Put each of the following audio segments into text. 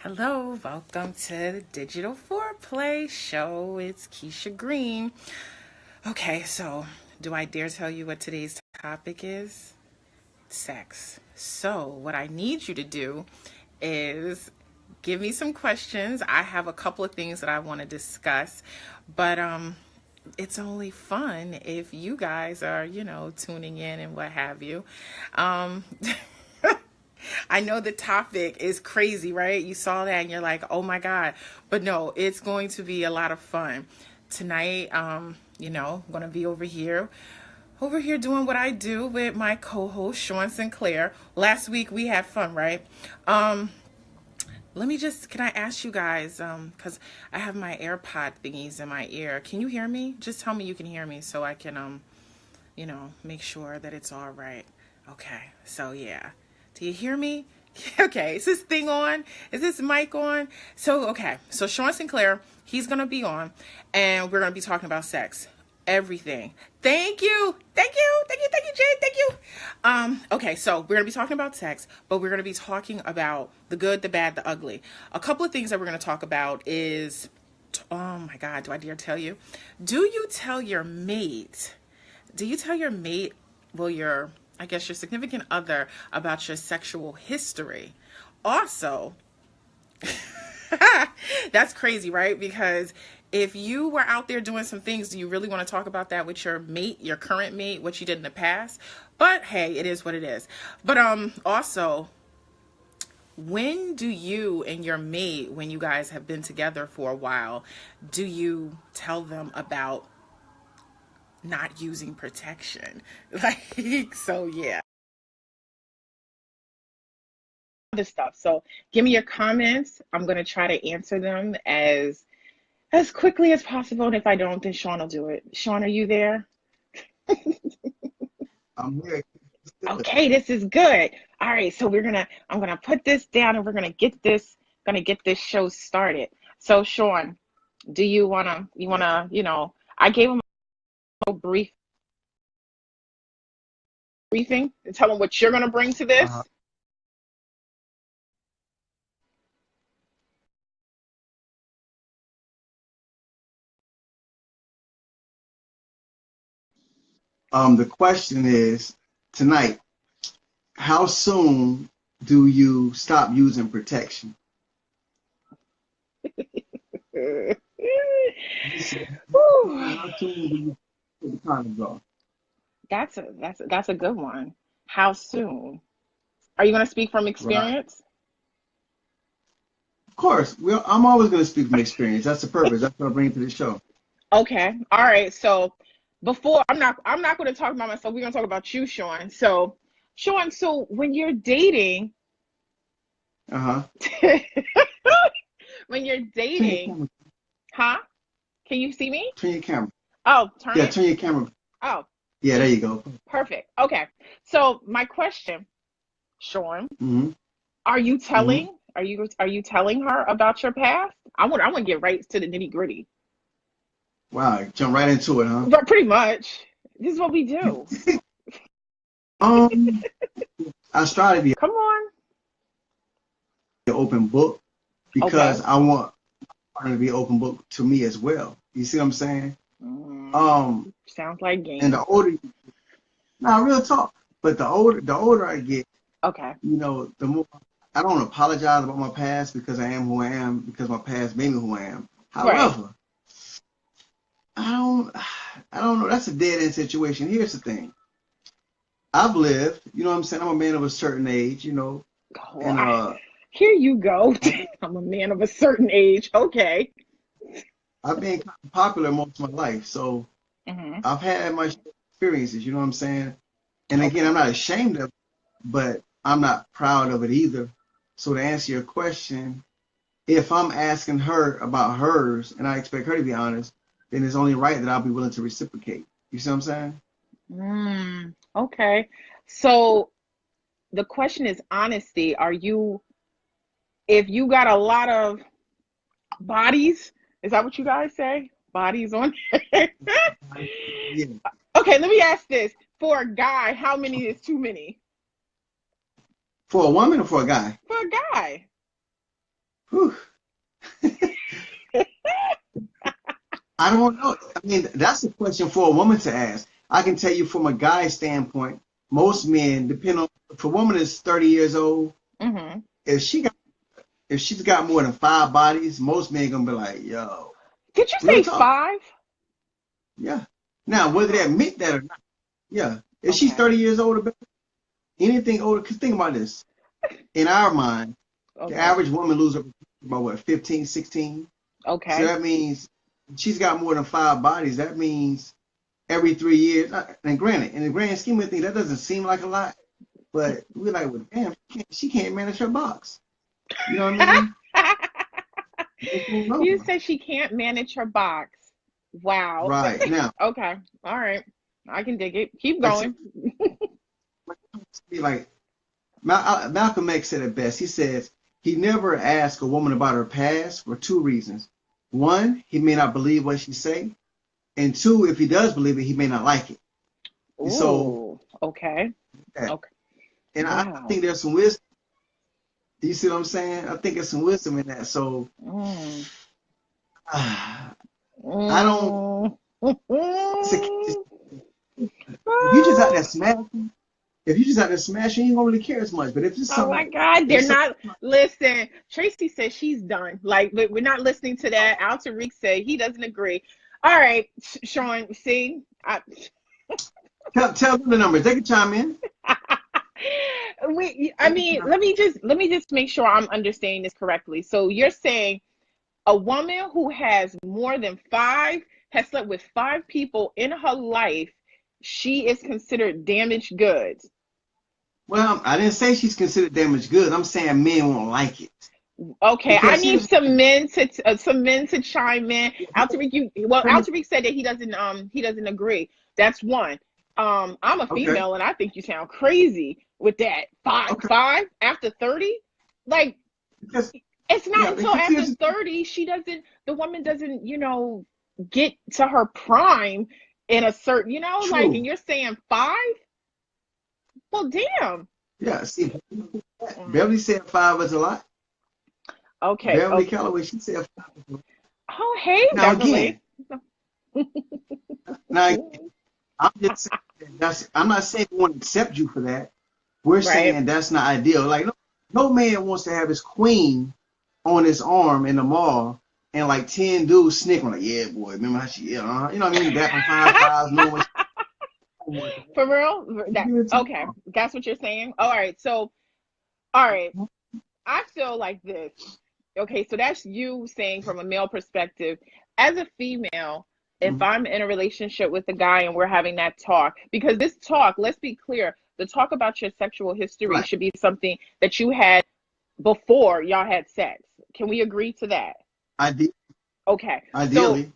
Hello, welcome to the Digital Foreplay show. It's Kisha Green. Okay, so do I dare tell you what today's topic is? Sex. So, what I need you to do is give me some questions. I have a couple of things that I want to discuss, but it's only fun if you guys are, tuning in and what have you. Um I know the topic is crazy, right? You saw that and you're like, oh my God. But no, it's going to be a lot of fun. Tonight, I'm going to be over here doing what I do with my co-host, Shaun Sinclair. Last week we had fun, right? Can I ask you guys, because I have my AirPod thingies in my ear. Can you hear me? Just tell me you can hear me so I can, make sure that it's all right. Okay, so yeah. Do you hear me? Okay, is this thing on? Is this mic on? So Shaun Sinclair, he's going to be on, and we're going to be talking about sex. Everything. Thank you, Jay. Thank you. Okay, so we're going to be talking about sex, but we're going to be talking about the good, the bad, the ugly. A couple of things that we're going to talk about is, oh my God, do I dare tell you? Do you tell your mate, well, your significant other about your sexual history? Also, that's crazy, right? Because if you were out there doing some things, do you really want to talk about that with your mate, your current mate, what you did in the past? But hey, it is what it is. But also, when do you and your mate, when you guys have been together for a while, do you tell them about not using protection? So yeah. Other stuff. So give me your comments. I'm going to try to answer them as quickly as possible. And if I don't, then Shaun will do it. Shaun, are you there? I'm here. Okay, this is good. All right, so I'm gonna put this down and we're gonna get this show started. So Shaun, do I gave him a briefing to tell him what you're gonna bring to Uh, this. the question is tonight, how soon do you stop using protection? He said, Whew. how soon do you put the condoms off? That's a good one. How soon? Are you gonna speak from Right. experience? Of course, I'm always going to speak from experience. That's the purpose. That's what I bring to the show. Okay. All right. So before I'm not going to talk about myself. We're going to talk about you, Shaun. So Shaun, so when you're dating, Uh-huh. when you're Turn your dating, camera. huh? Can you see me? Turn your camera. Oh, turn Yeah, it. turn your camera. Oh, Yeah, can there you? you go. Perfect. Okay. So my question, Shaun, Mm-hmm. are you Mm-hmm. telling? Are you telling her about your past? I want to get right to the nitty gritty. Wow, jump right into it, huh? But pretty much, this is what we do. Um, I strive to be Come on. an open book because Okay. I want to be an open book to me as well. You see what I'm saying? Mm, Um, sounds like and the games. older, now real talk, but the older I get, Okay. the more I don't apologize about my past because I am who I am because my past made me who I am. Right. However, I don't, I don't know. That's a dead end situation. Here's the thing: I've lived. You know what I'm saying? I'm a man of a certain age. Oh, And here you go. I've been, I'm a man of a certain age. Okay. I've been popular most of my life, so Hmm. I've had my experiences. You know what I'm saying? And again, I'm Okay. not ashamed of it, but I'm not proud of it either. So to answer your question, if I'm asking her about hers and I expect her to be honest, then it's only right that I'll be willing to reciprocate. You see what I'm saying? Okay. So the question is honesty. If you got a lot of bodies, is that what you guys say? Bodies on? Yeah. Okay, let me ask this. For a guy, how many is too many? For a woman or for a guy? For a guy. Whew. I don't know. I mean, that's a question for a woman to ask. I can tell you from a guy's standpoint, most men, depending on if a woman is 30 years old, Mm-hmm. if she's got more than 5 bodies, most men gonna be like, yo, Did you real say talk. 5? Yeah. Now, whether they admit that or not, yeah. If she's Okay. 30 years old or better, anything older, because think about this. In our mind, the Okay. average woman loses about what, 15, 16? So Okay. that means she's got more than 5 bodies. That means every 3 years. And granted, in the grand scheme of things, that doesn't seem like a lot. But we're like, well, damn, she can't manage her box. You know what I mean? You said she can't manage her box. Wow. Right. Now, Okay. All right. I can dig it. Keep like, going. like Malcolm X said it best. He says he never asks a woman about her past for 2 reasons. One, he may not believe what she say. And two, if he does believe it, he may not like it. And so, Ooh. Okay. yeah. Okay. And I Wow. think there's some wisdom. Do you see what I'm saying? I think there's some wisdom in that. So, I don't. If you just out there smashing, you ain't gonna really care as much. But if it's Oh something, my God, they're not. Listen, Tracy says she's done. Like, we're not listening to that. Al Tariq said he doesn't agree. All right, Shaun, see, tell them the numbers. They can chime in. I mean, let me just make sure I'm understanding this correctly. So you're saying a woman who has more than 5, has slept with 5 people in her life, she is considered damaged goods. Well, I didn't say she's considered damaged goods. I'm saying men won't like it. Okay, Because I need some men to chime in. Al Tariq said that he doesn't agree. That's one. I'm a female, and I think you sound crazy with that. 5 after 30, like it's not until after 30 the woman doesn't get to her prime in a certain True. like, and you're saying 5. Well, damn. Yeah, see, Beverly said 5 is a lot. Okay. Beverly Calloway, she said 5 is a lot. Oh, hey, now Beverly. Again, I'm just saying I'm not saying we want to accept you for that. We're saying that's not ideal. Like no man wants to have his queen on his arm in the mall and like 10 dudes snickering like, yeah, boy, remember how she, you know what I mean? That from 5 no For real? Okay, that's what you're saying? All right, so, I feel like this. Okay, so that's you saying from a male perspective. As a female, if I'm in a relationship with a guy and we're having that talk, because this talk, let's be clear, the talk about your sexual history should be something that you had before y'all had sex. Can we agree to that? Okay. Ideally.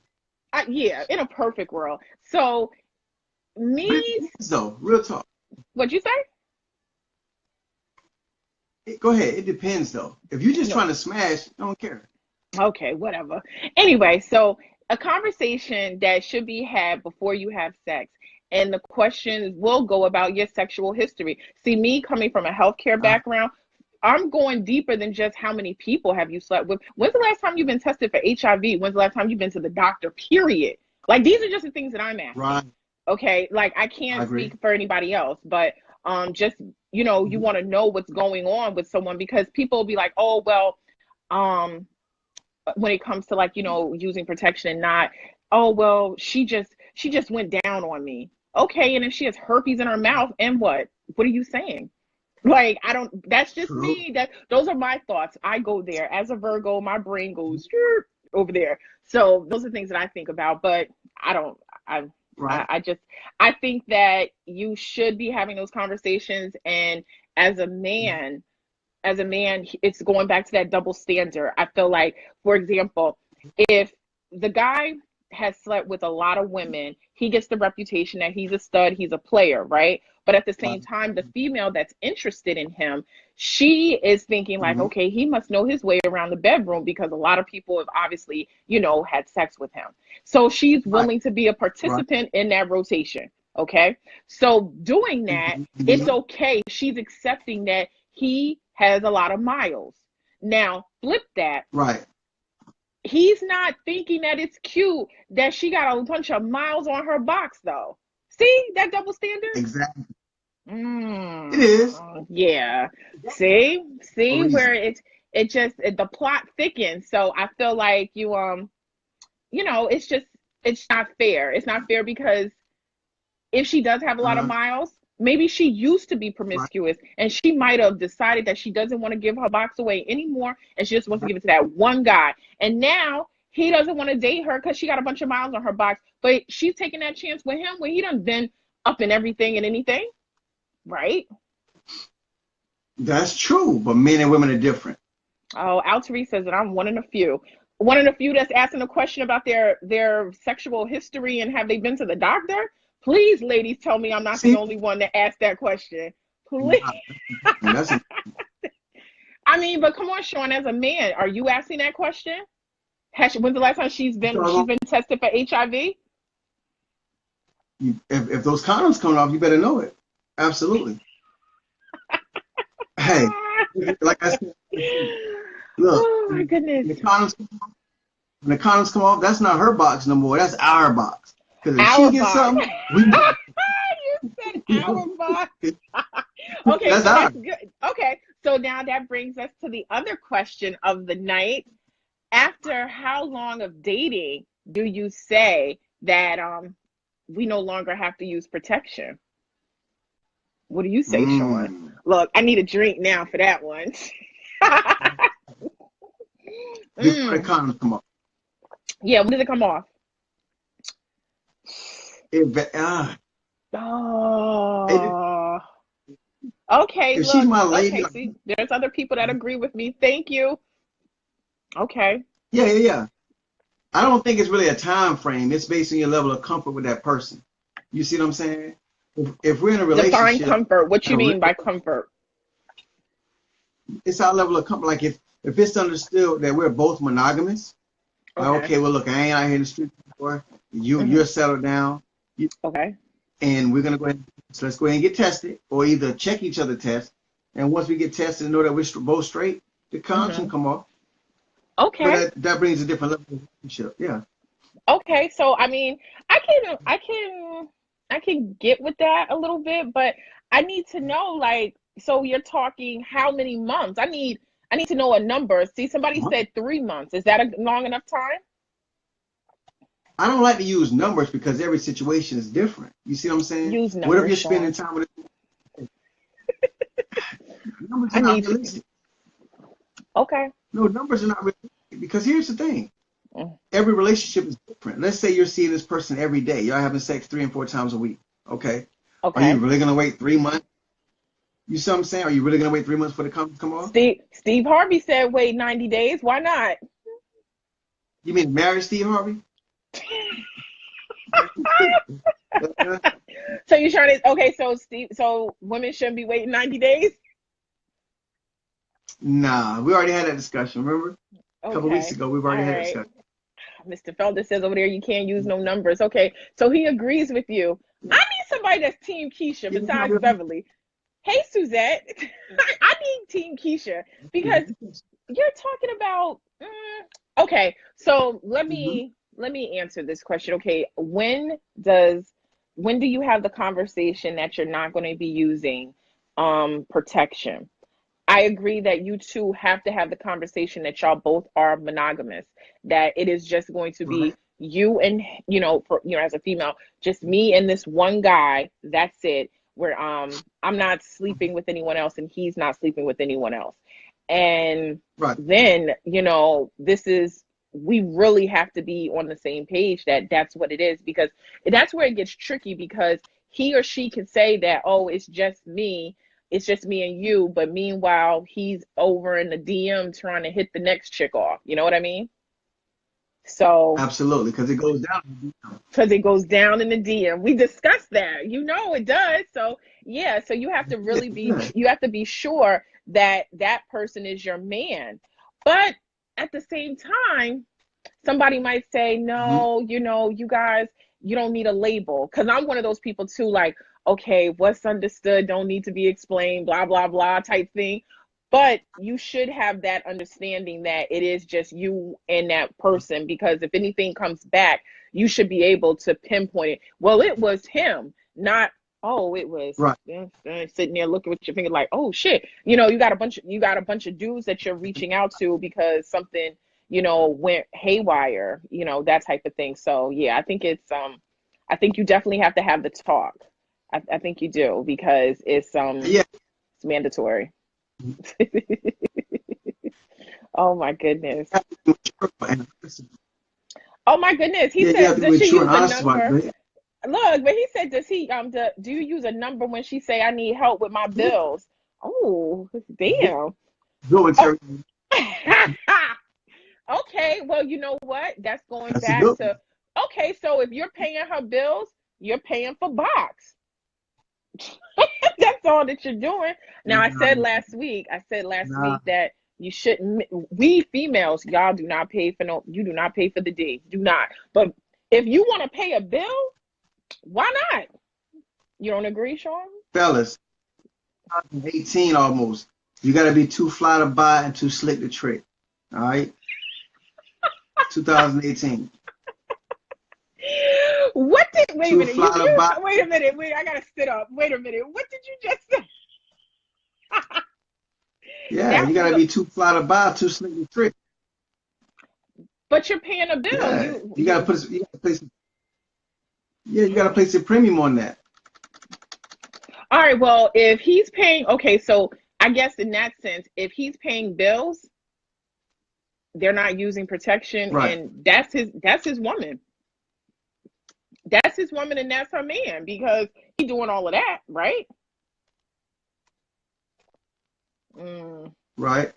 So, yeah, in a perfect world. So, so real talk. What'd you say? Go ahead. It depends though. If you're just trying to smash, I don't care. Okay, whatever. Anyway, so a conversation that should be had before you have sex, and the questions will go about your sexual history. See, me coming from a healthcare background, I'm going deeper than just how many people have you slept with. When's the last time you've been tested for HIV? When's the last time you've been to the doctor? Period. Like, these are just the things that I'm asking. Right. Okay, like I can't speak for anybody else, but just you want to know what's going on with someone, because people will be like, oh well, when it comes to like using protection and not, oh well, she just went down on me. Okay, and if she has herpes in her mouth, and what are you saying? Like, that's just me. Those are my thoughts. I go there as a Virgo. My brain goes over there. So those are things that I think about, but I think that you should be having those conversations. And as a man, it's going back to that double standard. I feel like, for example, if the guy has slept with a lot of women, he gets the reputation that he's a stud, he's a player, right? But at the same time, the female that's interested in him, she is thinking like, okay, he must know his way around the bedroom, because a lot of people have obviously, had sex with him. So she's willing to be a participant in that rotation. Okay. So doing that, it's okay. She's accepting that he has a lot of miles. Now, flip that. Right. He's not thinking that it's cute that she got a bunch of miles on her box, though. See that double standard? Exactly. Mm, It is. yeah. See For a where reason. the plot thickens. So I feel like it's not fair. It's not fair because if she does have a lot of Uh, miles, maybe she used to be right. promiscuous and she might have decided that she doesn't want to give her box away anymore and she just wants to Right. give it to that one guy. And now he doesn't want to date her because she got a bunch of miles on her box, but she's taking that chance with him when he done been up in everything and anything, right? That's true, but men and women are different. Oh, Altair says that I'm one in a few. One in a few that's asking a question about their sexual history and have they been to the doctor? Please, ladies, tell me I'm not the See, only one that asked that question. Please. nah, that's a, I mean, but come on, Shaun, as a man, are you asking that question? When's the last time she's been tested for HIV? if those condoms come off, you better know it. Absolutely. Hey, like I said, look, Oh my goodness. when the condoms come off, that's not her box no more. That's our box. Because if Our she gets box. something, we You said our box. Okay, that's so ours. that's good. Okay, so now that brings us to the other question of the night. After how long of dating do you say that we no longer have to use protection? What do you say, Shaun? Look, I need a drink now for that one. Before the condoms come off. Yeah, when does it come off? Oh. Okay, if look. she's my lady. Okay, see, there's other people that agree with me. Thank you. Okay. Yeah. I don't think it's really a time frame. It's based on your level of comfort with that person. You see what I'm saying? If we're in a relationship. Define comfort. What you mean by comfort? It's our level of comfort. Like if it's understood that we're both monogamous, like, okay, well, look, I ain't out here in the street before. You're settled down. Okay. And we're gonna go ahead. So let's go ahead and get tested, or either check each other test. And once we get tested and know that we're both straight, the condoms can come off. Okay. But that brings a different level of relationship. Yeah. Okay, so I mean, I can get with that a little bit, but I need to know, like, so you're talking how many months? I need to know a number. See, somebody said 3 months. Is that a long enough time? I don't like to use numbers because every situation is different. You see what I'm saying? Use numbers. What if you're spending time with it? Numbers are not realistic. Okay. No, numbers are not realistic because here's the thing. Every relationship is different. Let's say you're seeing this person every day. Y'all having sex 3 and 4 times a week. Okay. Are you really gonna wait 3 months? You see what I'm saying? Are you really gonna wait 3 months for the condoms to come off? Steve Harvey said wait 90 days. Why not? You mean marry Steve Harvey? So you're trying to so women shouldn't be waiting 90 days? Nah, we already had that discussion, remember? A couple weeks ago, we've already had that discussion. Mr. Felder says over there you can't use no numbers. Okay, so he agrees with you. I need somebody that's Team Keisha besides Beverly. Hey, Suzette. I need Team Keisha because you're talking about okay, so let me answer this question. Okay, when do you have the conversation that you're not going to be using protection? I agree that you two have to have the conversation that y'all both are monogamous, that it is just going to be you and, as a female, just me and this one guy. That's it. Where I'm not sleeping with anyone else and he's not sleeping with anyone else. And then, we really have to be on the same page that that's what it is, because that's where it gets tricky, because he or she can say that, oh, it's just me and you, but meanwhile he's over in the DM trying to hit the next chick off. You know what I mean? So absolutely, because it goes down. Because it goes down in the DM. We discussed that. It does. So yeah. So you have to really be sure that that person is your man. But at the same time, somebody might say, no, you guys, you don't need a label. Because I'm one of those people too, like, okay, what's understood don't need to be explained, blah, blah, blah type thing. But you should have that understanding that it is just you and that person, because if anything comes back, you should be able to pinpoint it. Well, it was him, not, oh, it was Right. sitting there looking with your finger like, oh shit. You know, you got a bunch of dudes that you're reaching out to because something, you know, went haywire, you know, that type of thing. So yeah, I think I think you definitely have to have the talk. I think you do, because it's Yeah. it's mandatory. Oh my goodness. Oh my goodness. He said, does she use a number? Look, but he said, does he do you use a number when she say I need help with my bills? Oh, damn. Go and tell you. Okay, well, you know what? That's going back to, okay, so if you're paying her bills, you're paying for box. That's all that you're doing. Now, I said last week that you shouldn't, we females, y'all do not pay for you do not pay for the D. Do not. But if you want to pay a bill, why not? You don't agree, Shaun? Fellas, 2018 almost. You got to be too fly to buy and too slick to trick. All right? 2018. What did, wait a minute, wait a minute, I gotta sit up. Wait a minute, what did you just say? Yeah, you gotta be too fly to buy, too slick to trick. But you're paying a bill. Yeah. You gotta place a premium on that. All right, well, if he's paying, okay, so I guess in that sense, if he's paying bills, they're not using protection, right. And that's his woman. That's his woman, and that's her man, because he's doing all of that, right? Right.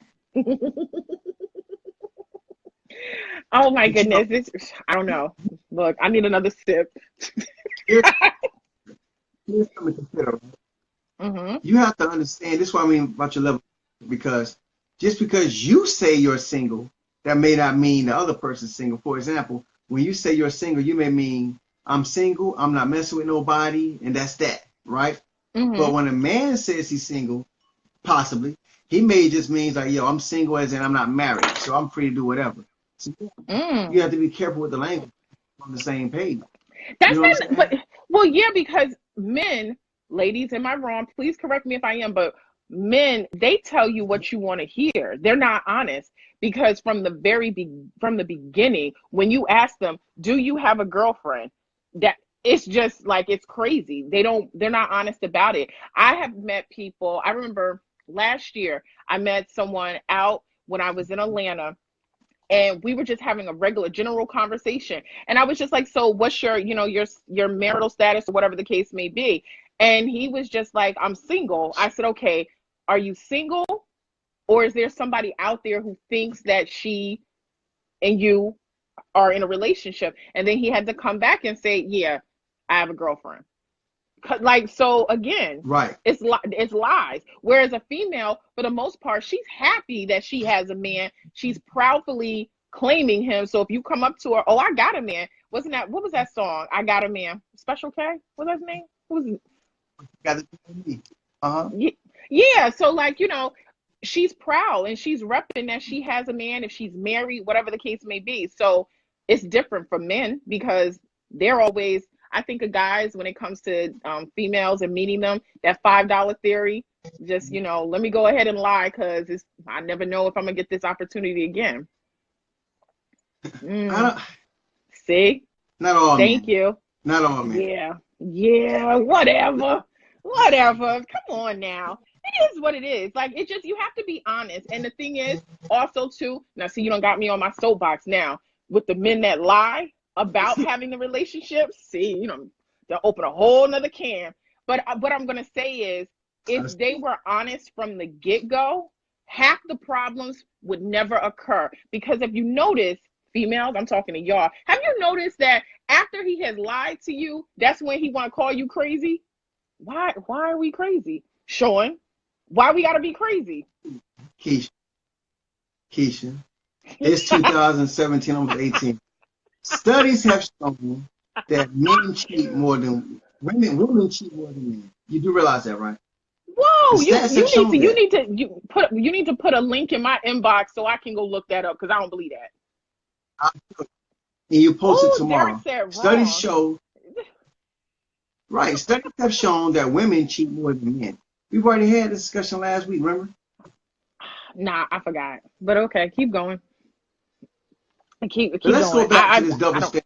Oh my goodness. I don't know. Look, I need another sip. Here's something to consider. You have to understand, this is what I mean about your level, because just because you say you're single, that may not mean the other person's single. For example, when you say you're single, you may mean, I'm single, I'm not messing with nobody, and that's that, right? But when a man says he's single, possibly, he may just means like, yo, I'm single as in I'm not married, so I'm free to do whatever. So you have to be careful with the language on the same page. That's not, but, well, yeah, because men, ladies, am I wrong? Please correct me if I am, but men, they tell you what you want to hear. They're not honest, because from the beginning, when you ask them, do you have a girlfriend? That it's just like, it's crazy. They're not honest about it. I have met people. I remember last year I met someone out when I was in Atlanta, and we were just having a regular general conversation. And I was just like, so what's your, you know, your marital status or whatever the case may be? And he was just like, I'm single. I said, okay, are you single, or is there somebody out there who thinks that she and you are in a relationship? And then he had to come back and say, yeah, I have a girlfriend. Like, so again, right, it's lies. Whereas a female, for the most part, she's happy that she has a man. She's proudly claiming him. So if you come up to her, oh, I got a man. What was that song? I Got a Man. Special K? What's that name? Who was it? Yeah. So like, you know, she's proud and she's repping that she has a man, if she's married, whatever the case may be. So it's different for men, because they're always, I think of guys, when it comes to females and meeting them, that $5 theory, just, you know, let me go ahead and lie, because I never know if I'm gonna get this opportunity again. See? Not all Thank men. you. Not all men. Yeah, whatever. Come on now. It is what it is. Like, it's just, you have to be honest. And the thing is also too, now see, you don't got me on my soapbox now with the men that lie about having the relationship. See, you know, they'll open a whole nother can. But what I'm going to say is, if they were honest from the get-go, half the problems would never occur. Because if you notice, females, I'm talking to y'all, have you noticed that after he has lied to you, that's when he want to call you crazy? Why are we crazy? Shaun, why we got to be crazy? Kisha, it's 2017, almost 18. Studies have shown that men cheat more than women cheat more than men. You do realize that, right? Whoa, The Oh, stats have shown that. you need to put a link in my inbox so I can go look that up because I don't believe that. And you post it Oh, Derek tomorrow. said Studies wrong. show, right? Studies have shown that women cheat more than men. We've already had this discussion last week, remember? Nah, I forgot. But okay, keep going. Keep But let's going. go back to this I double don't. standard.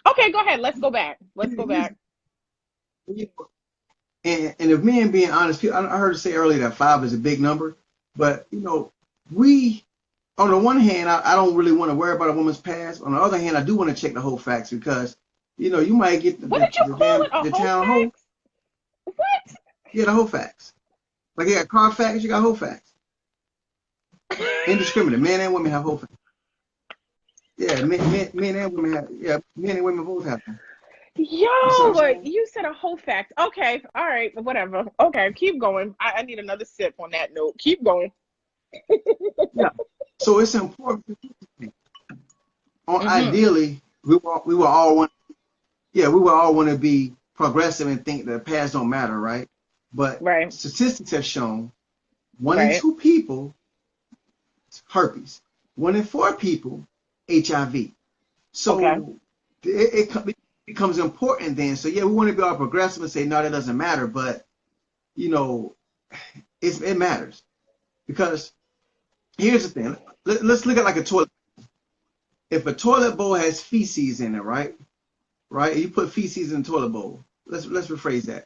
Okay, go ahead. Let's go back. Let's go back. And if men being honest, I heard you say earlier that 5 is a big number, but we, on the one hand, I don't really want to worry about a woman's past. On the other hand, I do want to check the whole facts because you might get What did you call it? A the whole town whole. facts? What? Yeah, the whole facts. Like you got car facts, you got whole facts. Indiscriminate. Men and women have whole facts. Yeah, men and women have. Yeah, men and women both have them. Yo, but you said a whole fact. Okay, all right, whatever. Okay, keep going. I need another sip on that note. Keep going. Yeah. So it's important. Ideally, we will all want. Yeah, we will all want to be progressive and think that the past don't matter, right? But right. Statistics have shown 1 in 2 people herpes, 1 in 4 people HIV. So it becomes important then. So yeah, we want to be all progressive and say no, that doesn't matter, but it matters because here's the thing. Let's look at like a toilet. If a toilet bowl has feces in it, right? You put feces in the toilet bowl. Let's rephrase that.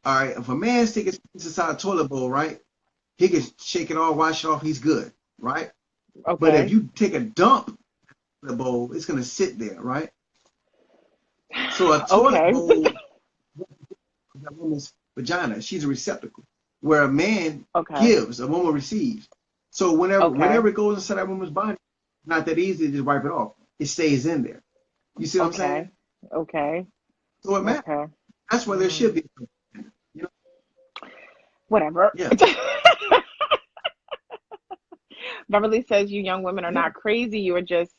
All right, if a man sticks his feces inside a toilet bowl, right? He can shake it off, wash it off. He's good, right? Okay. But if you take a dump in the bowl, it's gonna sit there, right? So a toilet bowl is a woman's vagina. She's a receptacle. Where a man gives, a woman receives. So whenever it goes inside that woman's body, not that easy to just wipe it off. It stays in there. You see what I'm saying? Okay. So it matters. Okay. That's why there should be. Whatever. Yeah. Beverly says you young women are not crazy. You are just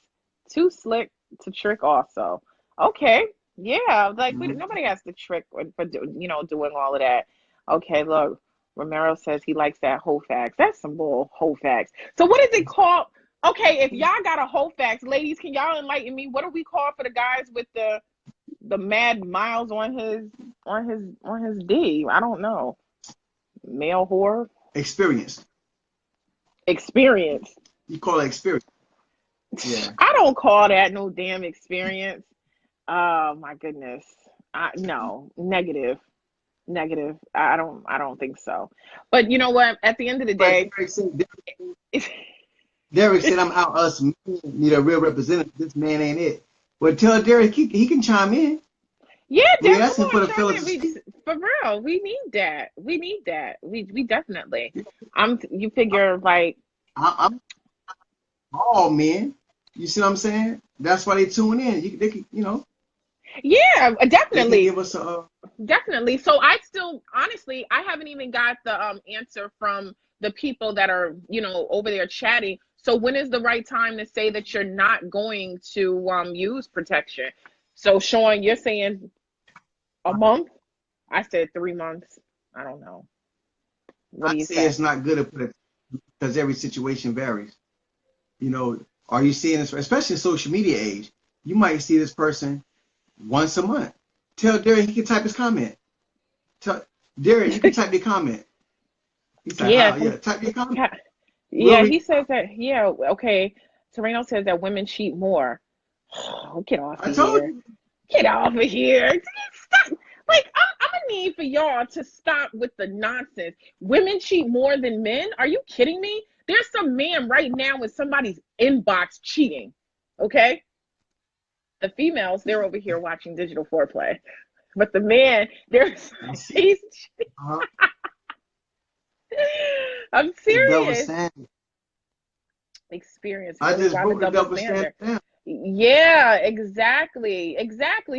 too slick to trick also. Okay. Yeah. Like nobody has to trick for doing all of that. Okay. Look, Romero says he likes that whole facts. That's some bull whole facts. So what is it called? Okay. If y'all got a whole facts, ladies, can y'all enlighten me? What do we call for the guys with the mad miles on his D? I don't know. Male whore? Experienced. You call it experience. Yeah. I don't call that no damn experience. Oh my goodness. No, negative. I don't think so. But you know what? At the end of the day, Derek said, "I'm out. Us men need a real representative. This man ain't it." Well, tell Derek he can chime in. Yeah, Derek, for real. We need that. We definitely. You figure like I'm all men. You see what I'm saying? That's why they tune in. They can. Yeah, definitely. Give us definitely. So I still, honestly, I haven't even got the answer from the people that are over there chatting. So when is the right time to say that you're not going to use protection? So Shaun, you're saying a month? I said 3 months. I don't know. What do you say? It's not good to put it because every situation varies. Are you seeing this, especially in social media age? You might see this person once a month. Tell Derek he can type his comment. Tell Derek you can type your comment. He's like, type your comment. Yeah, he says that. Yeah, okay. Terreno says that women cheat more. Oh, get off of here. Get off of here. Stop. Like, I'm gonna need for y'all to stop with the nonsense. Women cheat more than men? Are you kidding me? There's some man right now in somebody's inbox cheating. Okay? The females, they're over here watching digital foreplay. But the man, he's I'm serious. Experience. I just broke the double standard. Yeah, exactly.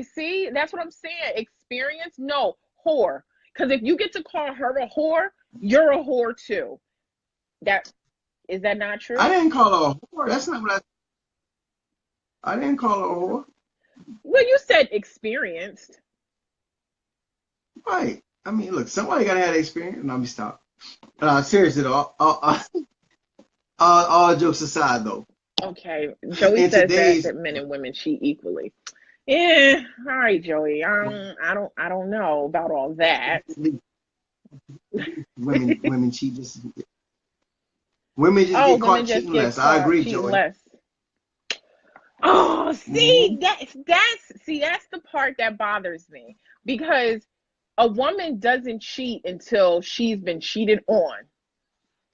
See, that's what I'm saying. Experience, no, whore. Because if you get to call her a whore, you're a whore too. Is that not true? I didn't call her a whore. That's not what I didn't call her a whore. Well, you said experienced. Right. I mean, look, somebody gotta have the experience. Let me stop. Seriously though, all jokes aside though. Okay, Joey In says today's that men and women cheat equally. Yeah, all right, Joey. I don't know about all that. women cheat just women just Oh, get women caught just cheating get less. I caught agree, cheating Joey. less. Oh, Mm-hmm. see, that's the part that bothers me because a woman doesn't cheat until she's been cheated on.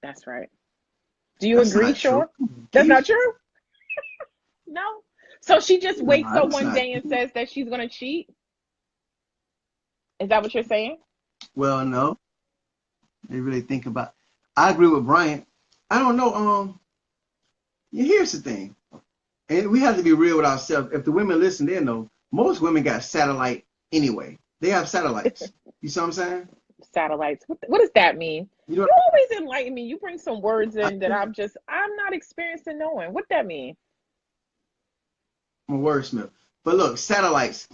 That's right. Do you That's agree, not true. Shaun? That's not Keith? true? No. So she just No, wakes up that's one not day and true. says that she's gonna cheat? Is that what you're saying? Well, no. They really think about. I agree with Brian. I don't know. Here's the thing, and we have to be real with ourselves. If the women listen, they know most women got satellite anyway. They have satellites. You see what I'm saying? Satellites. What does that mean? You know, You always enlighten me. You bring some words I in that think I'm not experienced in knowing. What that mean? I'm a wordsmith. But look, satellites.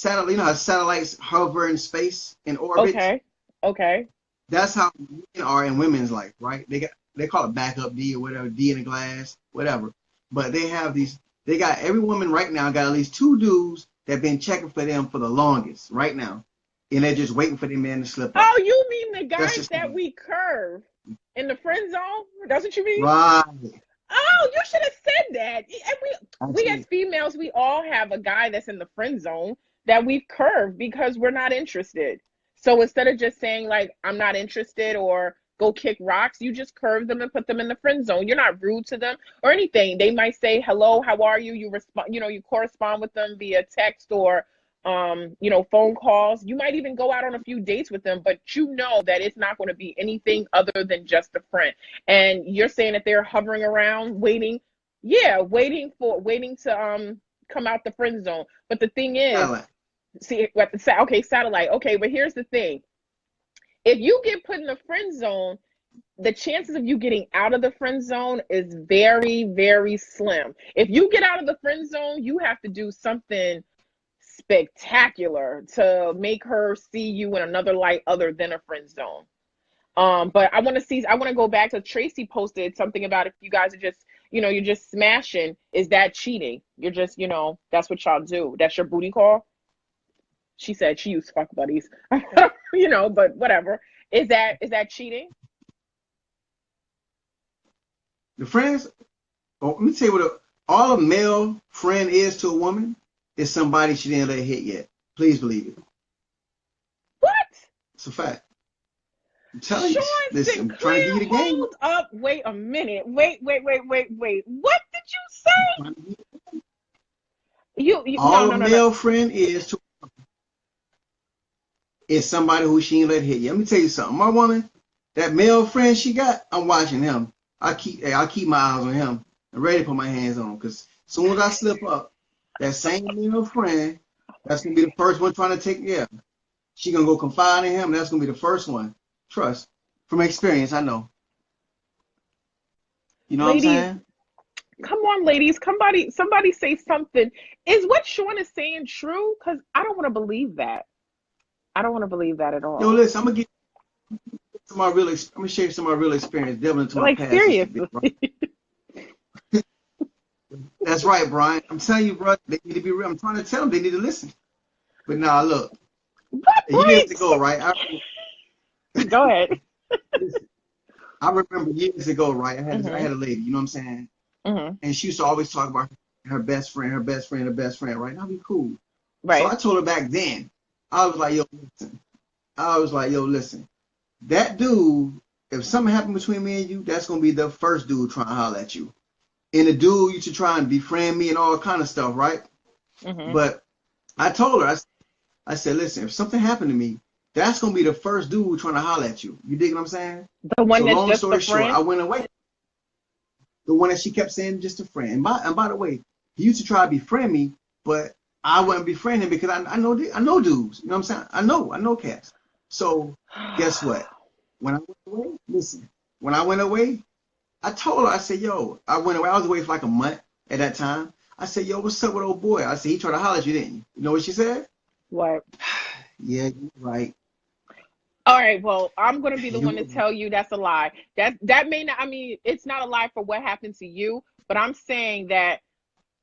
You know how satellites hover in space in orbit? Okay. Okay. That's how men are in women's life, right? They call it backup D or whatever, D in the glass, whatever. But they have these. They got every woman right now got at least two dudes that been checking for them for the longest right now, and they're just waiting for the men to slip up. Oh, you mean the That's guys just that we curve in the friend zone? That's what you mean? right. Oh, you should have said that. And we as Actually, females, we all have a guy that's in the friend zone that we've curved because we're not interested. So instead of just saying like I'm not interested or go kick rocks, you just curve them and put them in the friend zone. You're not rude to them or anything. They might say hello, how are you? You respond, you correspond with them via text or phone calls. You might even go out on a few dates with them, but you know that it's not going to be anything other than just a friend. And you're saying that they're hovering around waiting, yeah, waiting to come out the friend zone. But the thing is, satellite. see, okay, satellite. Okay, but here's the thing. If you get put in the friend zone, the chances of you getting out of the friend zone is very, very slim. If you get out of the friend zone, you have to do something spectacular to make her see you in another light other than a friend zone. But I want to go back to Tracy posted something about if you guys are just, you're just smashing, is that cheating? You're just, that's what y'all do. That's your booty call. She said she used fuck buddies, but whatever. Is that cheating? The friends. Oh, let me tell you all a male friend is to a woman is somebody she didn't let hit yet. Please believe it. What? It's a fact. I'm telling you. Shaun Listen, I'm trying to give Sinclair, you the game. hold up. Wait a minute. Wait. What did you say? You no, All a no, no, no. male friend is somebody who she ain't let hit you. Let me tell you something. My woman, that male friend she got, I'm watching him. I keep my eyes on him. I'm ready to put my hands on him because as soon as I slip up, that same male friend, that's gonna be the first one trying to take me out. She gonna go confide in him. That's gonna be the first one. Trust from experience, I know. You know what I'm Ladies, saying? come on, ladies. Somebody say something. Is what Shaun is saying true? Because I don't want to believe that. I don't want to believe that at Yo, all. listen, I'm gonna get some of my real. I'm gonna share some of my real experience delving into my Like past just a bit, seriously. bro. That's right, Brian. I'm telling you, bro. They need to be real. I'm trying to tell them they need to listen. But now, look, What, years Brian? ago, right? Go ahead. I remember years ago, right? I Mhm. had a lady. You know what I'm saying? Mhm. And she used to always talk about her best friend, her best friend, her best friend. Right? I'll be cool. So I Right. told her back then. I was like, yo, listen. I was like, yo, listen. That dude, if something happened between me and you, that's gonna be the first dude trying to holler at you. And the dude used to try and befriend me and all kind of stuff, right? Mhm. But I told her, I said, listen, if something happened to me, that's gonna be the first dude trying to holler at you. You dig what I'm saying? The one So that's long just a story short, friend. I went away. The one that she kept saying just a friend. And by the way, he used to try to befriend me, but I wouldn't befriend him because I know dudes. You know what I'm saying? I know cats. So guess what? When I went away, listen. When I went away, I told her, I said, yo, I went away. I was away for like a month at that time. I said, yo, what's up with old boy? I said, he tried to holler at you, didn't you? You know what she said? What? Yeah, you're right. All right, well, I'm going to be the one to tell you that's a lie. That may not, I mean, it's not a lie for what happened to you, but I'm saying that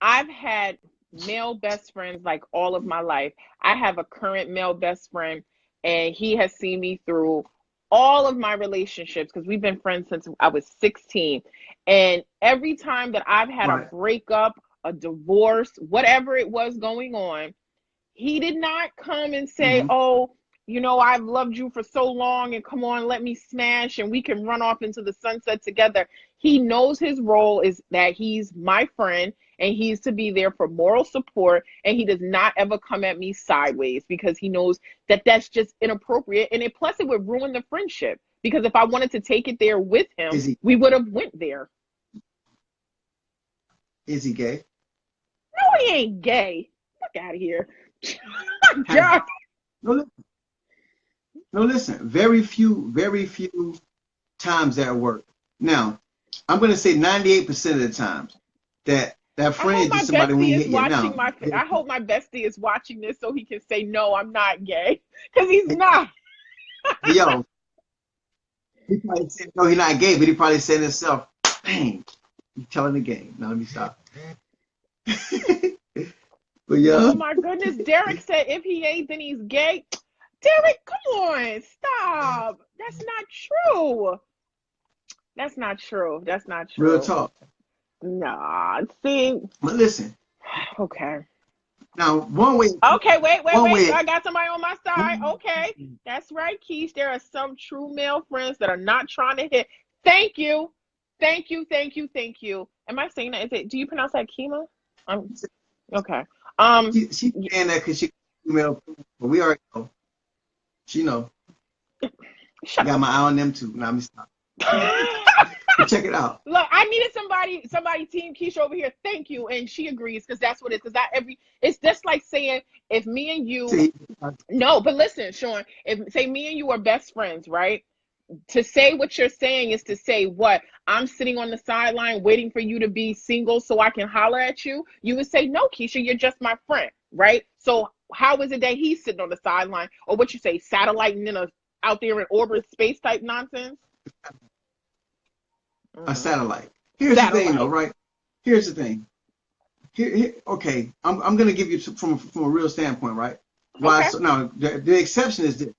I've had male best friends like all of my life. I have a current male best friend, and he has seen me through all of my relationships because we've been friends since I was 16. And every time that I've had a Right. breakup, a divorce, whatever it was going on, he did not come and say, Mm-hmm. oh, I've loved you for so long and come on, let me smash and we can run off into the sunset together. He knows his role is that he's my friend and he's to be there for moral support. And he does not ever come at me sideways because he knows that that's just inappropriate. And plus it would ruin the friendship because if I wanted to take it there with him, we would have went there. Is he gay? No, he ain't gay. Fuck out of here. God. No, listen. Very few times that work. Now, I'm going to say 98% of the times that friend is just somebody when you hit you now. I hope my bestie is watching this so he can say, no, I'm not gay. Because he's not. Yo, he probably said, no, he's not gay, but he probably said to himself, dang, you're telling the game. Now let me stop. But yeah. Oh my goodness. Derek said if he ain't, then he's gay. Derek, come on. Stop. That's not true. That's not true. That's not true. Real talk. Nah, see. But listen. Okay. Now, one way. Okay, wait. I got somebody on my side. Okay. That's right, Keish. There are some true male friends that are not trying to hit. Thank you. Am I saying that? Do you pronounce that Kima? Okay. She's saying that because she female, but we already know. She know. Shut got up. my eye on them too. Now let me stop. Check it out. Look, I needed somebody team Keisha over here. Thank you, and she agrees because that's what it is. Because it's just like saying if me and you. No, but listen, Shaun. If say me and you are best friends, right? To say what you're saying is to say what? I'm sitting on the sideline waiting for you to be single so I can holler at you. You would say, no, Keisha, you're just my friend, right? So how is it that he's sitting on the sideline? Or what you say, satelliting out there in orbit space type nonsense? A satellite. Here's the thing, though, right? Here's the thing. Okay, I'm going to give you from a real standpoint, right? Why? Okay. So now the exception is this.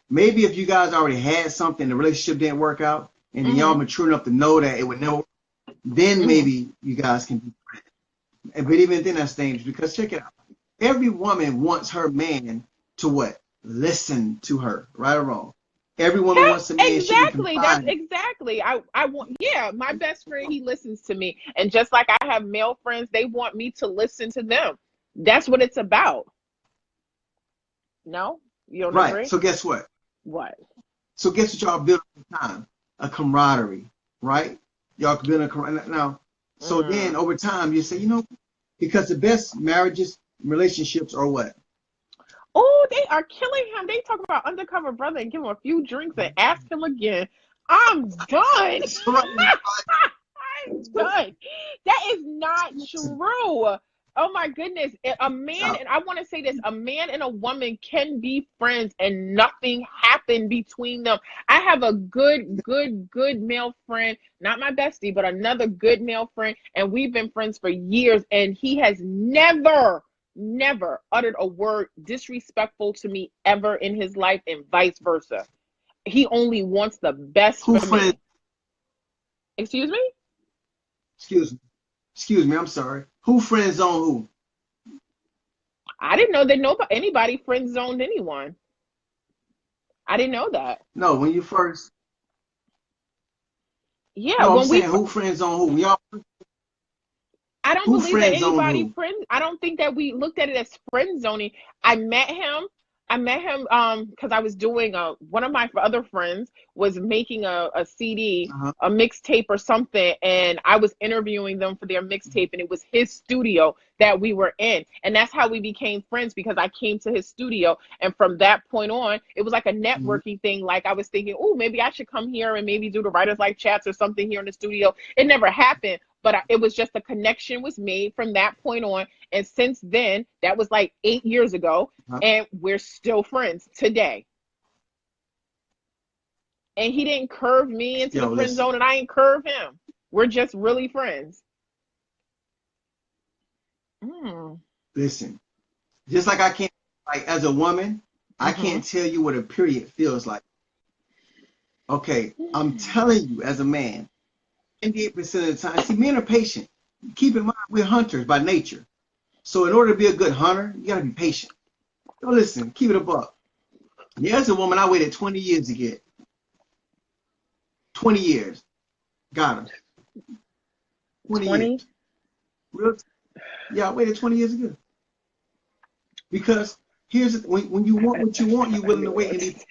Maybe if you guys already had something, the relationship didn't work out, and y'all mature enough to know that it would never, then maybe you guys can be friends. But even then, that's dangerous because check it out. Every woman wants her man to what? Listen to her, right or wrong. Every woman wants a man. Exactly. That's exactly. I want. Yeah, my best friend, he listens to me, and just like I have male friends, they want me to listen to them. That's what it's about. No, you don't agree? Right. So guess what? What? So guess what y'all build over time? A camaraderie, right? Y'all build a camaraderie. Now, so then over time you say, because the best relationships are what? Oh, they are killing him. They talk about undercover brother and give him a few drinks and ask him again. I'm done. I'm done. That is not true. Oh my goodness. A man, and I want to say this, a man and a woman can be friends and nothing happened between them. I have a good male friend, not my bestie, but another good male friend, and we've been friends for years, and he has never uttered a word disrespectful to me ever in his life, and vice versa. He only wants the best for me. Excuse me? Excuse me, I'm sorry. Who friend zone who? I didn't know that anybody friend zoned anyone. I didn't know that. No, when you first. Yeah, no, when I'm saying who friend zone who? Y'all. I don't believe that anybody I don't think that we looked at it as friend zoning. I met him because I was doing one of my other friends was making a CD, a mixtape or something, and I was interviewing them for their mixtape, and it was his studio that we were in, and that's how we became friends because I came to his studio, and from that point on, it was like a networking thing. Like I was thinking, oh, maybe I should come here and maybe do the Writers Life chats or something here in the studio. It never happened. But it was just a connection was made from that point on. And since then, that was like 8 years ago, and we're still friends today. and he didn't curve me into the friend listen. zone, and I ain't curve him. We're just really friends. Listen, just like I can't, like as a woman, I can't tell you what a period feels like. Okay, I'm telling you, as a man, 98% of the time, see, men are patient. Keep in mind, we're hunters by nature. So in order to be a good hunter, you gotta be patient. Yo, listen, keep it a buck. There's a woman I waited 20 years to get. 20 years. Got her. 20 years. Real, yeah, I waited 20 years to get her. Because here's the, when you want what you want, you're willing to wait.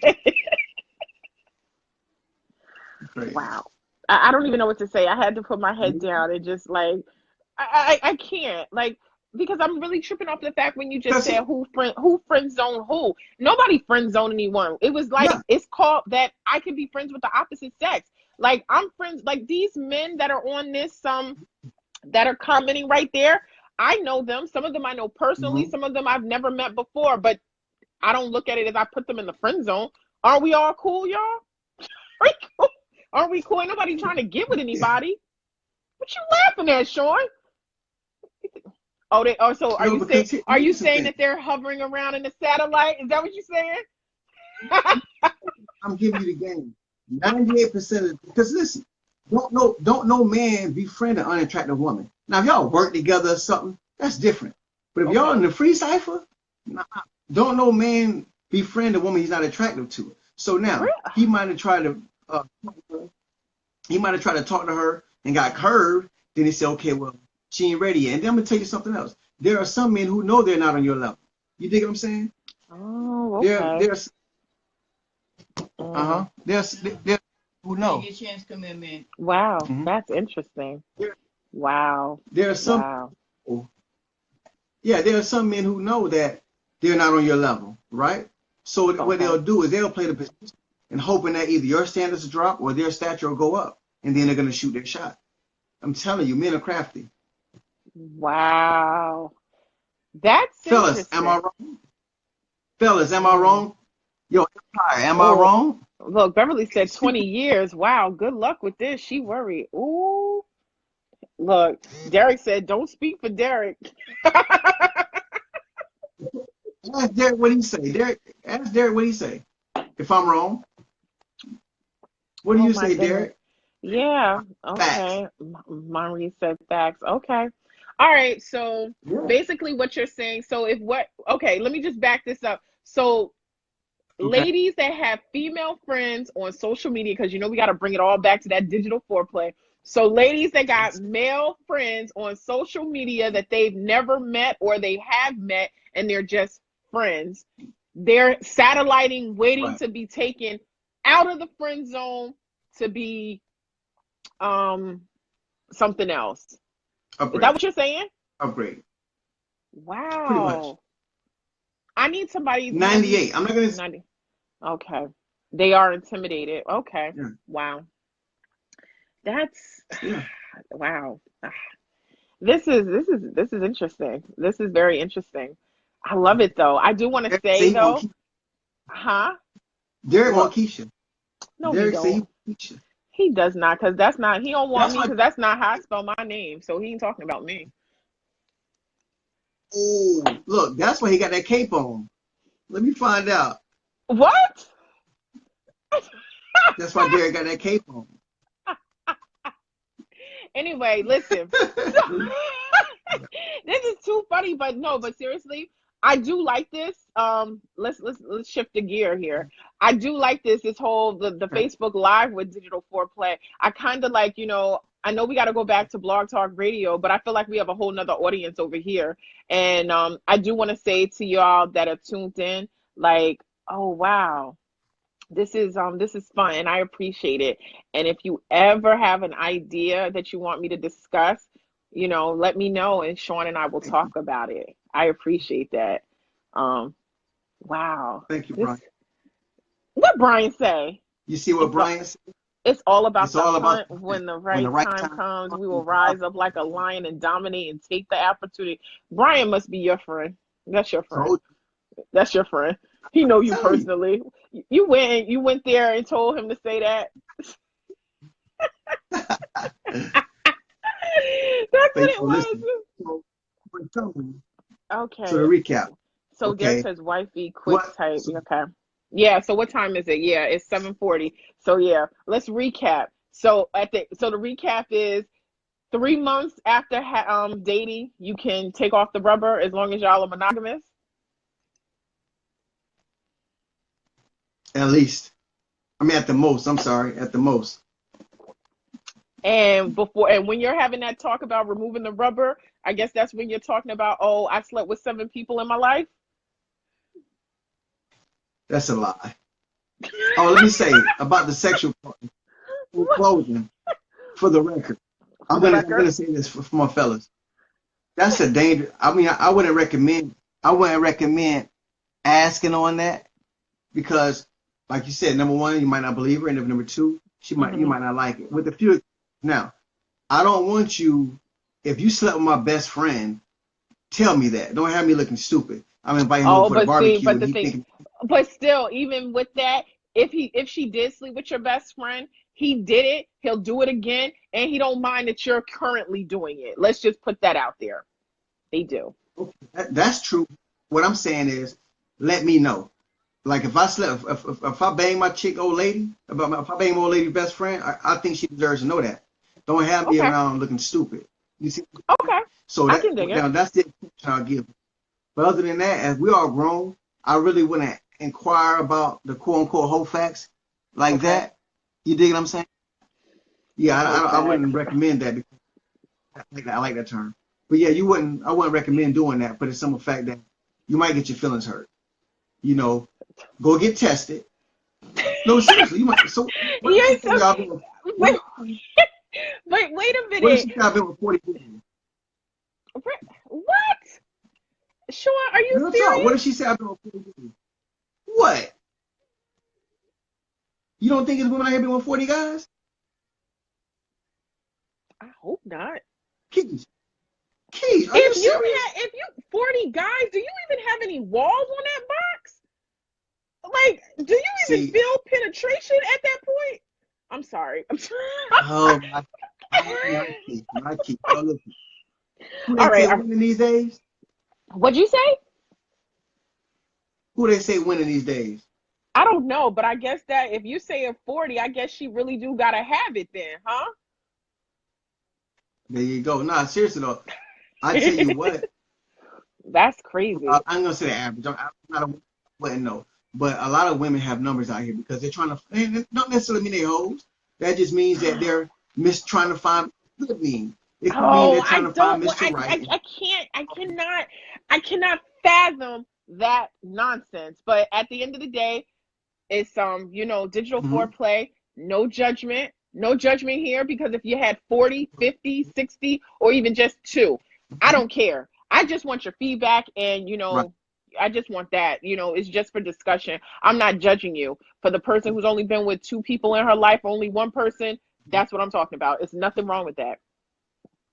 Wow. I don't even know what to say. I had to put my head down and just like, I can't, like, because I'm really tripping off the fact when you just said who friend zone who. Nobody friend zone anyone. It was like, it's called that I can be friends with the opposite sex. Like, I'm friends, like these men that are on this, that are commenting right there, I know them. Some of them I know personally. Some of them I've never met before, but I don't look at it as I put them in the friend zone. Aren't we all cool, y'all? Aren't we cool? Ain't nobody trying to get with anybody. What you laughing at, Shaun? So are you saying that they're hovering around in the satellite? Is that what you're saying? I'm giving you the game. 98% of, because listen, don't no man befriend an unattractive woman. Now if y'all work together or something, that's different. But if y'all in the free cipher, don't no man befriend a woman he's not attractive to. So now he might have tried to talk to her and got curved. Then he said, okay, well, she ain't ready yet. And then I'm gonna tell you something else. There are some men who know they're not on your level. You dig what I'm saying? Oh, okay. There's who know. Wow, that's interesting. Wow. There are some. Yeah, there are some men who know that they're not on your level, right? So what they'll do is they'll play the position and hoping that either your standards drop or their stature will go up, and then they're gonna shoot their shot. I'm telling you, men are crafty. Wow. That's Fellas, am I wrong? Fellas, am I wrong? Yo, Empire, am I wrong? Look, Beverly said 20 years. Wow, good luck with this. She worried. Ooh. Look, Derek said, don't speak for Derek. Ask Derek what he say. Ask Derek what he say. If I'm wrong. What do you say, Derek? Yeah. Okay. Marie said facts. Okay. All right. So basically what you're saying, let me just back this up. So ladies that have female friends on social media, because we got to bring it all back to that digital foreplay. So ladies that got male friends on social media that they've never met or they have met and they're just friends, they're satelliting, waiting to be taken out of the friend zone to be something else. Upgrade. Is that what you're saying? Upgrade. Wow. Pretty much. I need somebody. 98. I'm not gonna. 90. Okay. They are intimidated. Okay. Yeah. Wow. That's wow. This is interesting. This is very interesting. I love it though. I do want to say though. Derek want Kisha. No, Derek he don't. Kisha. He does not, because that's not. He don't want me because that's not how I spell my name. So he ain't talking about me. Oh, look, that's why he got that cape on. Let me find out. What? That's why Derek got that cape on. Anyway, listen. This is too funny, but seriously, I do like this. Let's shift the gear here. I do like this whole the Facebook Live with digital foreplay. I kind of like, I know we got to go back to Blog Talk Radio, but I feel like we have a whole nother audience over here. And I do want to say to y'all that are tuned in, like, oh wow, this is fun and I appreciate it. And if you ever have an idea that you want me to discuss, let me know and Shaun and I will talk about it. I appreciate that. Wow. Thank you, Brian. What Brian say? You see what Brian said? It's all about hunt. When the right time comes, we will rise up like a lion and dominate and take the opportunity. Brian must be your friend. That's your friend. That's your friend. He know you Tell you. personally. You went there and told him to say that. That's So, what it was. listen. So, so to Okay. recap, So Derek okay, says wifey quick what? type. So, Okay. Yeah, so what time is it? Yeah, it's 7:40. So yeah, let's recap. So the recap is 3 months after dating, you can take off the rubber as long as y'all are monogamous. at least, I mean, at the most. I'm sorry, at the most. And when you're having that talk about removing the rubber, I guess that's when you're talking about, oh, I slept with 7 people in my life. That's a lie. Oh, let me say about the sexual part. In closing, for the record, For I'm the gonna I'm record. gonna say this for my fellas. That's a danger. I mean, I wouldn't recommend. I wouldn't recommend asking on that because, like you said, number one, you might not believe her, and number two, you might not like it. With a few now, I don't want you. If you slept with my best friend, tell me that. Don't have me looking stupid. I'm inviting him over Oh, for the but see, barbecue, but and the he thing, thinking, but still, even with that, if she did sleep with your best friend, he did it, he'll do it again, and he don't mind that you're currently doing it. Let's just put that out there. They do. okay, that's true. What I'm saying is, let me know. Like if I slept, if I bang my chick old lady, if I bang my old lady's best friend, I think she deserves to know that. Don't have me Okay. around looking stupid. You see? Okay. So I can dig it. now that's the attention I'll give. But other than that, as we are grown, I really wouldn't inquire about the quote unquote whole facts like Okay. that. You dig what I'm saying? The Yeah, whole I facts. wouldn't recommend that because I like that term. But yeah, I wouldn't recommend doing that for the simple fact that you might get your feelings hurt. You know, go get tested. No, seriously, you might. So what if she Yes. said y'all been with, Wait, wait a what if she minute. said y'all been with 40 women? What? Sean, are you Real talk. What if serious? she said I've been with 40 women? What? You don't think it's women out here been with 40 guys? I hope not. Keys. Keys, are you serious? If you 40 guys, do you even have any walls on that box? Like, do you even See, feel penetration at that point? I'm sorry. I'm sorry. oh my key. Oh, look, who All they right. say winning these days? What'd you say? Who they say winning these days? I don't know, but I guess that if you say a 40, I guess she really do gotta have it then, huh? There you go. Nah, seriously though, I tell you what, That's crazy. I'm gonna say the average. I'm not a wouldn't know, but a lot of women have numbers out here because they're trying to. And it don't necessarily mean they're hoes. That just means that they're trying to find good mean. It could mean Oh, they're trying I to find don't want. Mr. Right. I cannot fathom that nonsense. But at the end of the day, it's digital Mm-hmm. foreplay, no judgment. No judgment here because if you had 40, 50, 60, or even just two, I don't care. I just want your feedback and Right. I just want that. It's just for discussion. I'm not judging you. For the person who's only been with two people in her life, only one person, that's what I'm talking about. It's nothing wrong with that.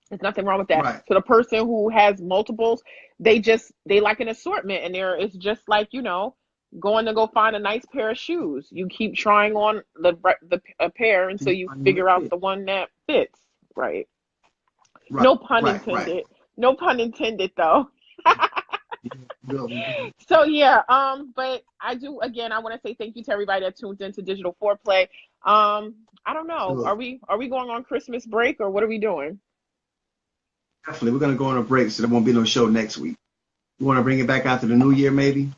There's nothing wrong with that. Right. So the person who has multiples, they like an assortment, and it's just like going to go find a nice pair of shoes. You keep trying on the a pair Till until you you find one that figure out fit. the one that fits. Right. Right. No pun Right. intended. No pun intended though. Yeah. So yeah, but I do again. I want to say thank you to everybody that tuned into Digital Foreplay. I don't know. Look, Are we going on Christmas break or what are we doing? definitely, we're gonna go on a break, so there won't be no show next week. You want to bring it back after the new year, maybe?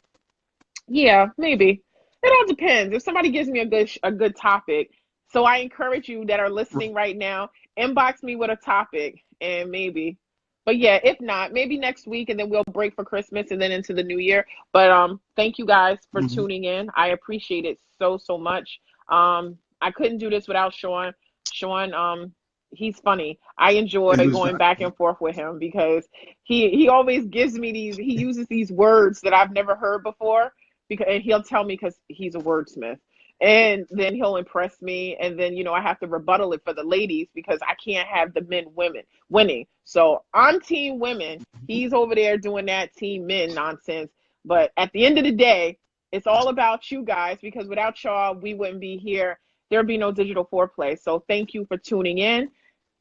Yeah, maybe. It all depends. If somebody gives me a good topic, so I encourage you that are listening right now, inbox me with a topic and maybe. But yeah, if not, maybe next week and then we'll break for Christmas and then into the new year. But thank you guys for Mm-hmm. tuning in. I appreciate it so much. I couldn't do this without Sean. Sean, he's funny. I enjoy going back and forth with him because he always gives me he uses these words that I've never heard before and he'll tell me because he's a wordsmith and then he'll impress me and then I have to rebuttal it for the ladies because I can't have the women winning, so I'm team women, he's over there doing that team men nonsense, but at the end of the day It's all about you guys, because without y'all, we wouldn't be here. There'd be no digital foreplay. So thank you for tuning in.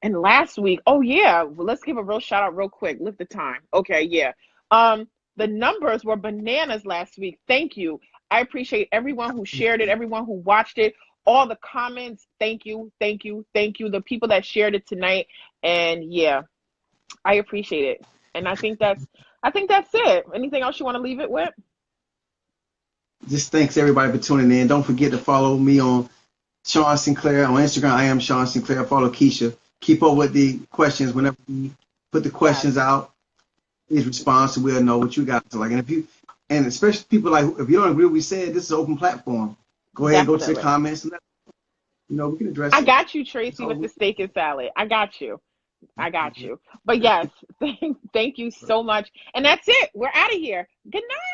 And last week, oh yeah, well, let's give a real shout out real quick. Lift the time. Okay, yeah. The numbers were bananas last week. Thank you. I appreciate everyone who shared it, everyone who watched it, all the comments. Thank you, thank you, thank you. The people that shared it tonight. And yeah, I appreciate it. And I think that's it. Anything else you want to leave it with? Just thanks everybody for tuning in. Don't forget to follow me on Shaun Sinclair on Instagram. I am Shaun Sinclair. Follow Kisha. Keep up with the questions whenever we put the questions out. Please respond so we'll know what you guys are like. And especially people like, if you don't agree with what we said, this is an open platform. Go ahead, go to the comments, and we can address it. I got you, Tracy, with the steak and salad. I got you. But yes, thank you so much. And that's it. We're out of here. Good night.